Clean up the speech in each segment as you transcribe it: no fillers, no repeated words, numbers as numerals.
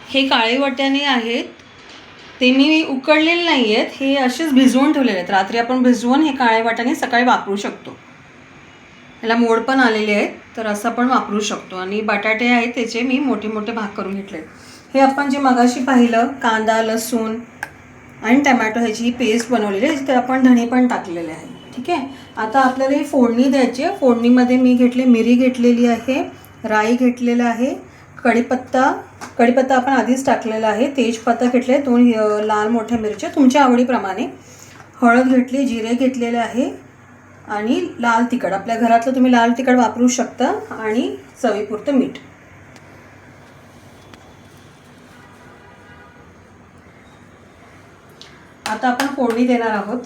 हे काळे वाटाणे आहेत, ते मी उकडलेले नाही आहेत, हे असेच भिजवून ठेवलेले आहेत. रात्री आपण भिजवून हे काळे वाटाणे सकाळी वापरू शकतो. याला मोड पण आलेले आहेत, तर असं पण वापरू शकतो. आणि बटाटे आहेत त्याचे मी मोठे मोठे भाग करून घेतले. हे आपण जे मगाशी पाहिलं, कांदा, लसूण आणि टमॅटो ह्याची ही पेस्ट बनवलेली आहे, तर आपण धणे पण टाकलेले आहे. ठीक आहे. आता आपल्याला ही फोडणी द्यायची आहे. फोडणीमध्ये मी मिरी घेतलेली आहे, राई घेतलेला आहे, कढीपत्ता आपण आधीच टाकलेला आहे, तेजपत्ता घेतले, 2 लाल मोठ्या मिरच्या तुमच्या आवडीप्रमाणे, हळद घेतली, जिरे घेतलेले आहे आणि लाल तिखट, आपल्या घरातलं तुम्ही लाल तिखट वापरू शकता, आणि चवीपुरतं मीठ. आता आपण फोडणी देणार आहोत.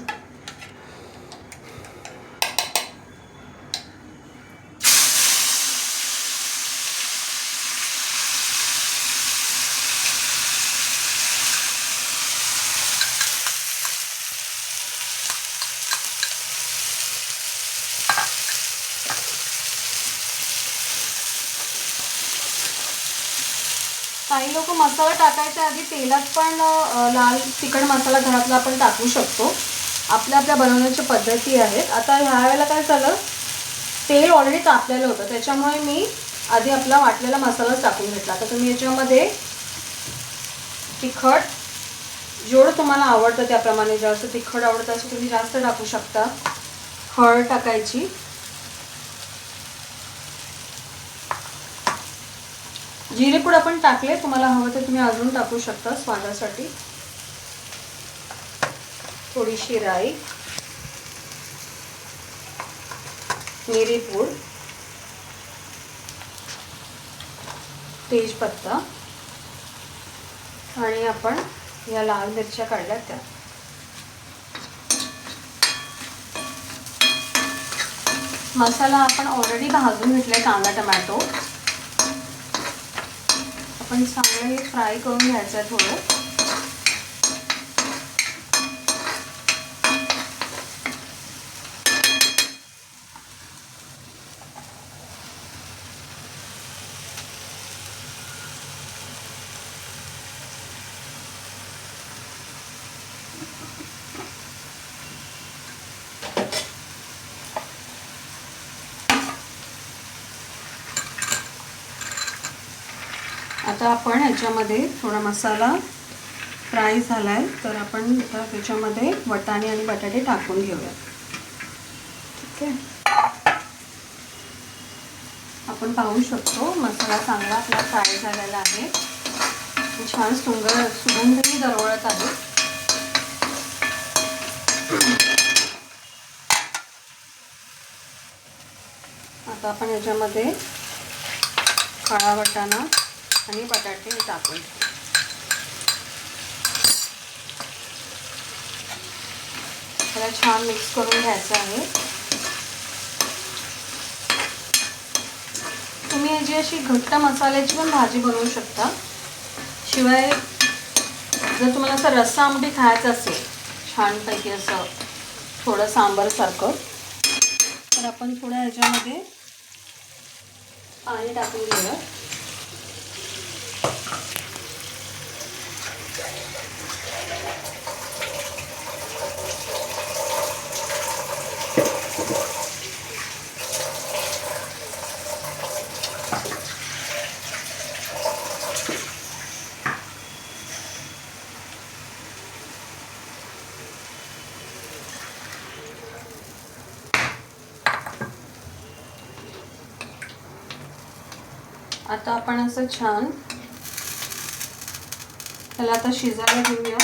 काही लोक मसाला टाकायच्या आधी तेलात पण लाल तिखट मसाला घरातला आपण टाकू शकतो. आपल्या बनवण्याच्या पद्धती आहेत. आता ह्या वेळेला काय झालं, तेल ऑलरेडी तापलेलं होतं, त्याच्यामुळे मी आधी आपला वाटलेला मसालाच टाकून घेतला. आता तुम्ही याच्यामध्ये तिखट जेवढं तुम्हाला आवडतं त्याप्रमाणे, जास्त तिखट आवडतं असं तुम्ही जास्त टाकू शकता. हळद टाकायची, जिरेपूड आपण टाकले, तुम्हाला हवं तर तुम्ही अजून टाकू शकता स्वादासाठी. थोडीशी राई, मिरीपूड, तेजपत्ता, आणि आपण या लाल मिरच्या काढल्या त्या. मसाला आपण ऑलरेडी भाजून घेतलाय, कांदा टमॅटो आपण चांगले फ्राय करून घ्यायचं आहे थोडं. आता आपण ह्याच्यामध्ये थोडा मसाला फ्राय झाला आहे, तर आपण त्याच्यामध्ये वाटाणे आणि बटाटे टाकून घेऊया. ठीक आहे. आपण पाहू शकतो मसाला चांगला आपला फ्राय झालेला आहे, छान सुगंधही दरवळत आहे. आता आपण याच्यामध्ये काळा वाटाणा आणि बटाटे टाकून त्याला छान मिक्स करून घ्यायचं आहे. तुम्ही याची अशी घट्ट मसाल्याची पण भाजी बनवू शकता. शिवाय जर तुम्हाला असं रस्सा आमटी खायचं असेल छानपैकी असं थोडं सांबारसारखं, तर आपण थोडं ह्याच्यामध्ये पाणी टाकून घेऊया. आता आपण असं छान त्याला आता शिजायला घेऊया.